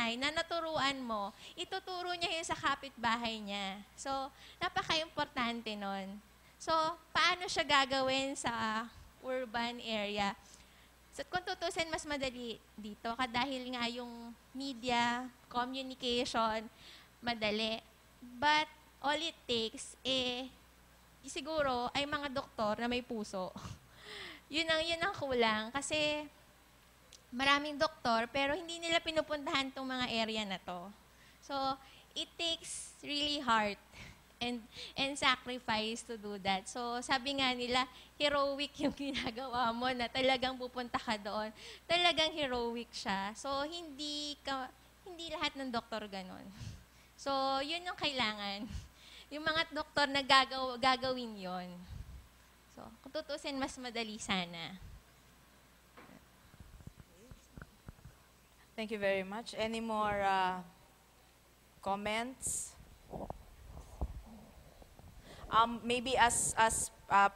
nanay na naturuan mo, ituturo niya yun sa kapitbahay niya. So, napaka-importante nun. So, paano siya gagawin sa urban area? So, kung tutusin, mas madali dito. Dahil nga yung media, communication, madali. But, all it takes, siguro, ay mga doktor na may puso. yun ang kulang. Kasi, maraming doktor, pero hindi nila pinupuntahan tong mga area na to. So, it takes really heart and sacrifice to do that. So, sabi nga nila, heroic yung ginagawa mo na talagang pupunta ka doon. Talagang heroic siya. So, hindi lahat ng doktor ganon. So, yun yung kailangan. Yung mga doktor na gagawin yon. So, kung tutusin, mas madali sana. Thank you very much. Any more comments? Maybe as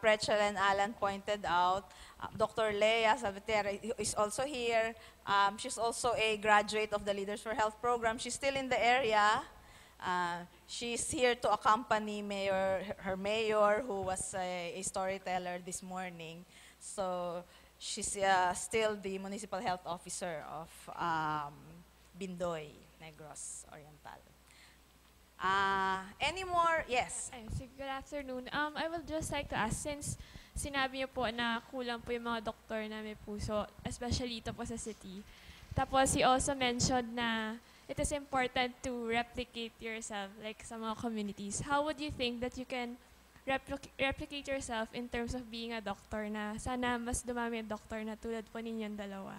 Pretzel and Alan pointed out, Dr. Leah Salvatierra is also here. She's also a graduate of the Leaders for Health program. She's still in the area. She's here to accompany her mayor, who was a storyteller this morning. So she's still the municipal health officer of Bindoy, Negros Oriental. Any more? Yes. Good afternoon. I will just like to ask, since sinabi niyo po na kulang po yung mga doktor na may puso, especially ito po sa city. Tapos, he also mentioned na it is important to replicate yourself, like sa mga communities. How would you think that you can replicate yourself in terms of being a doctor, na sana mas dumami ang doktor na tulad po ninyong dalawa?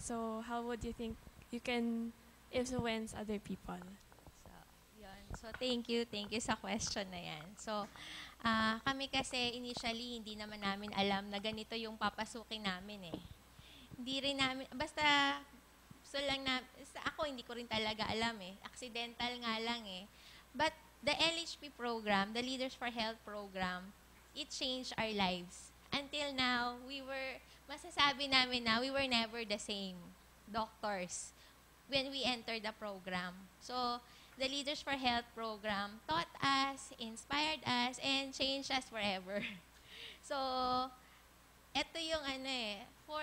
So, how would you think you can influence other people? So, thank you sa question na yan. So, kami kasi initially, hindi naman namin alam na ganito yung papasukin namin eh. Hindi rin namin, basta, ako hindi ko rin talaga alam eh. Accidental nga lang eh. But, the LHP program, the Leaders for Health program, it changed our lives. Until now, masasabi namin na we were never the same doctors when we entered the program. So, the Leaders for Health program taught us, inspired us, and changed us forever. So, ito yung 4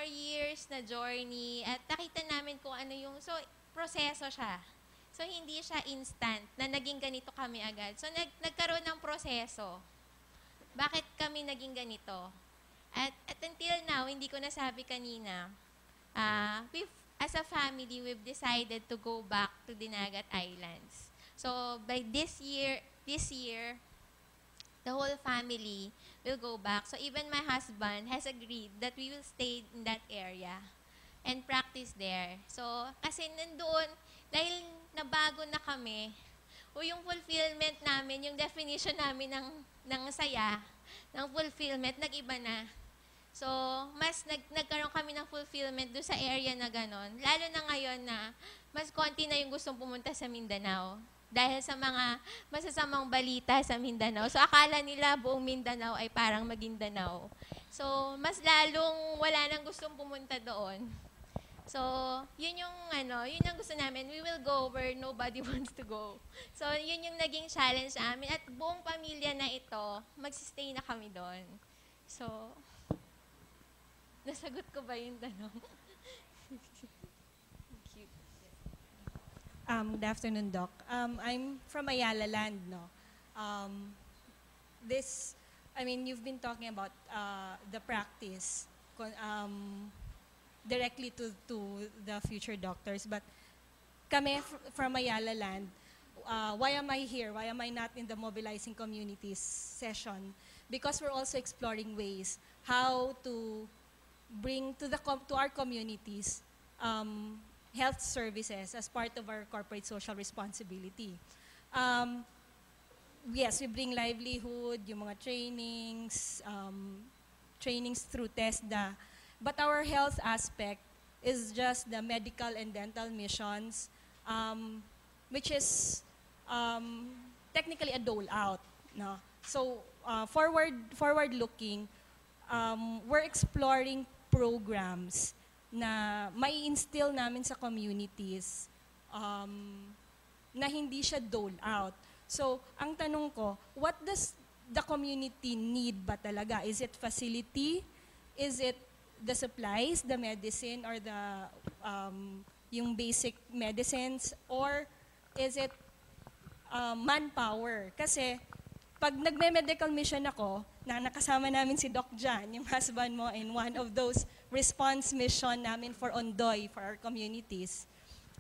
years na journey at nakita namin kung ano yung, so, proseso siya. So, hindi siya instant na naging ganito kami agad. So, nagkaroon ng proseso. Bakit kami naging ganito? At until now, hindi ko nasabi kanina, as a family, we've decided to go back to Dinagat Islands. So, by this year, the whole family will go back. So, even my husband has agreed that we will stay in that area and practice there. So, kasi nandoon, dahil nabago na kami, o yung fulfillment namin, yung definition namin ng saya, ng fulfillment, nag-iba na. So, mas nagkaroon kami ng fulfillment doon sa area na ganon. Lalo na ngayon na mas konti na yung gustong pumunta sa Mindanao. Dahil sa mga masasamang balita sa Mindanao. So, akala nila buong Mindanao ay parang Maguindanao. So, mas lalong wala nang gustong pumunta doon. So, yun yung gusto namin. We will go where nobody wants to go. So, yun yung naging challenge sa amin. At buong pamilya na ito, magsistay na kami doon. So, nasagot ko ba yung tanong? Good afternoon, Doc. I'm from Ayala Land, no? You've been talking about the practice directly to the future doctors, but kami from Ayala Land, why am I here? Why am I not in the mobilizing communities session? Because we're also exploring ways how to bring to our communities health services as part of our corporate social responsibility. Yes, we bring livelihood, yung mga trainings through TESDA, but our health aspect is just the medical and dental missions, which is technically a dole out. No? So forward-looking, we're exploring programs na mai-instill namin sa communities na hindi siya dole out. So, ang tanong ko, what does the community need ba talaga? Is it facility? Is it the supplies, the medicine, or the yung basic medicines? Or is it manpower? Kasi pag nagme-medical mission ako, na nakasama namin si Doc Jan, yung husband mo, in one of those response mission namin for Ondoy, for our communities,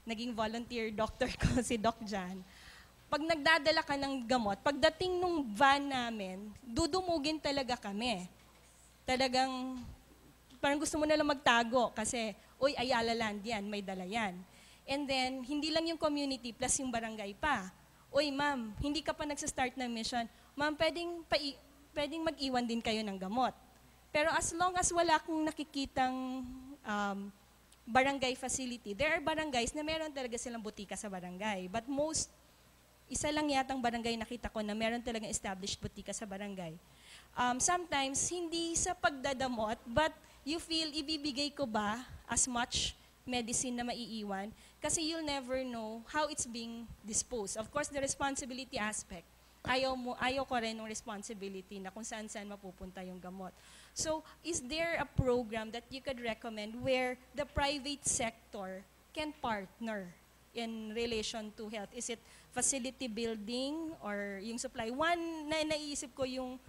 naging volunteer doctor ko si Doc Jan. Pag nagdadala ka ng gamot, pagdating nung van namin, dudumugin talaga kami. Talagang, parang gusto mo na lang magtago kasi, uy, Ayala Land yan, may dala yan. And then, hindi lang yung community plus yung barangay pa. Uy, ma'am, hindi ka pa nagsastart ng mission. Ma'am, pwedeng mag-iwan din kayo ng gamot. Pero as long as wala kong nakikitang barangay facility, there are barangays na meron talaga silang butika sa barangay. But isa lang yatang barangay nakita ko na meron talagang established butika sa barangay. Sometimes, hindi sa pagdadamot, but you feel, ibibigay ko ba as much medicine na maiiwan? Kasi you'll never know how it's being disposed. Of course, the responsibility aspect. Ayaw ko rin ng responsibility na kung saan-saan mapupunta yung gamot. So, is there a program that you could recommend where the private sector can partner in relation to health? Is it facility building or yung supply? One na naiisip ko yung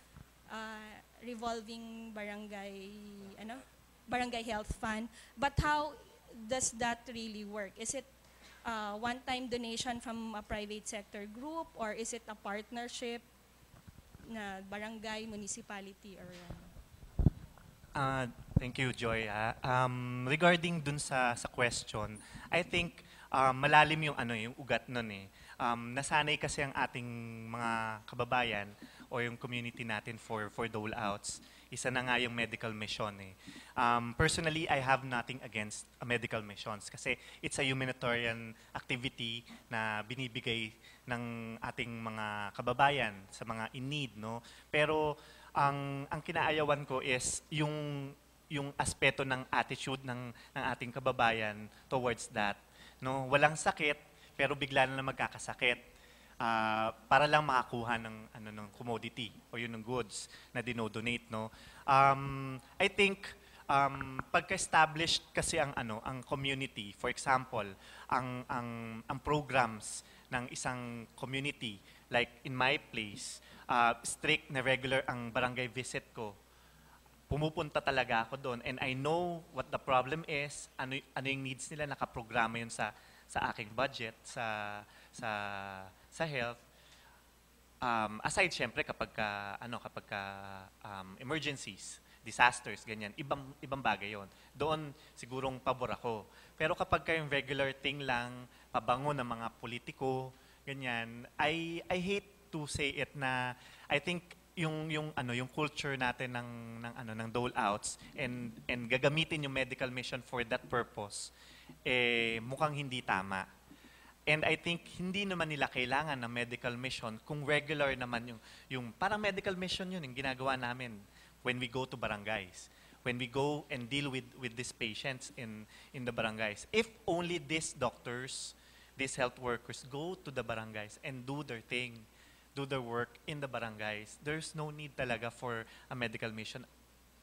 revolving barangay health fund. But how does that really work? Is it one-time donation from a private sector group, or is it a partnership na barangay, municipality, or Thank you, Joy. Regarding dun sa question, I think malalim yung ugat nun eh. Nasanay kasi ang ating mga kababayan o yung community natin for dole outs. Isa na nga yung medical mission eh. Personally, I have nothing against medical missions kasi it's a humanitarian activity na binibigay ng ating mga kababayan sa mga in need, no? Pero ang kinaayawan ko is yung aspeto ng attitude ng ating kababayan towards that, no? Walang sakit pero bigla na magkakasakit. Para lang makakuha ng commodity o yun ng goods na dinodonate, no. I think pagka-established kasi ang community, for example, ang programs ng isang community, like in my place, strict na regular ang barangay visit ko. Pumupunta talaga ako doon and I know what the problem is, ano yung needs nila, nakaprograma yun sa aking budget, sa health. Aside syempre kapag emergencies, disasters, ganyan, ibang bagay yon. Doon sigurong pabor ako. Pero kapag yung regular thing lang, pabango ng mga politiko, ganyan, I hate to say it na I think yung culture natin ng dole outs and gagamitin yung medical mission for that purpose, mukhang hindi tama. And I think hindi naman nila kailangan ng medical mission kung regular naman yung parang medical mission yun, yung ginagawa namin when we go to barangays. When we go and deal with these patients in the barangays. If only these doctors, these health workers go to the barangays and do their thing, do their work in the barangays, there's no need talaga for a medical mission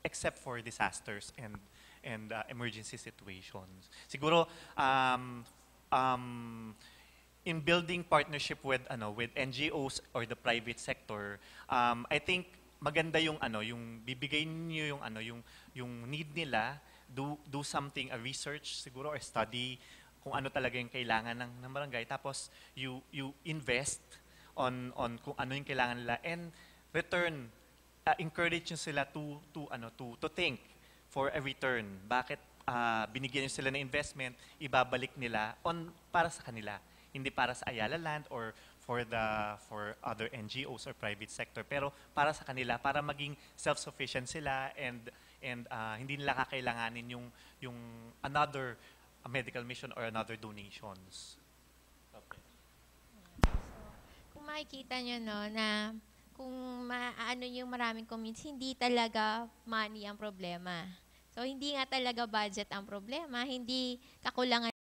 except for disasters and emergency situations. Siguro, in building partnership with NGOs or the private sector, I think maganda yung bibigay niyo yung need nila, do something, a research siguro or study kung ano talaga yung kailangan ng barangay, tapos you invest on kung ano yung kailangan nila and return, encourage nyo sila to think for a return. Bakit binigyan nyo sila ng investment, ibabalik nila para sa kanila, hindi para sa Ayala Land or for other NGOs or private sector, pero para sa kanila, para maging self-sufficient sila and hindi nila kakailanganin yung another medical mission or another donations. Okay. Kung makikita nyo, no, na kung maano yung maraming communities, hindi talaga money ang problema. So, hindi nga talaga budget ang problema, hindi kakulangan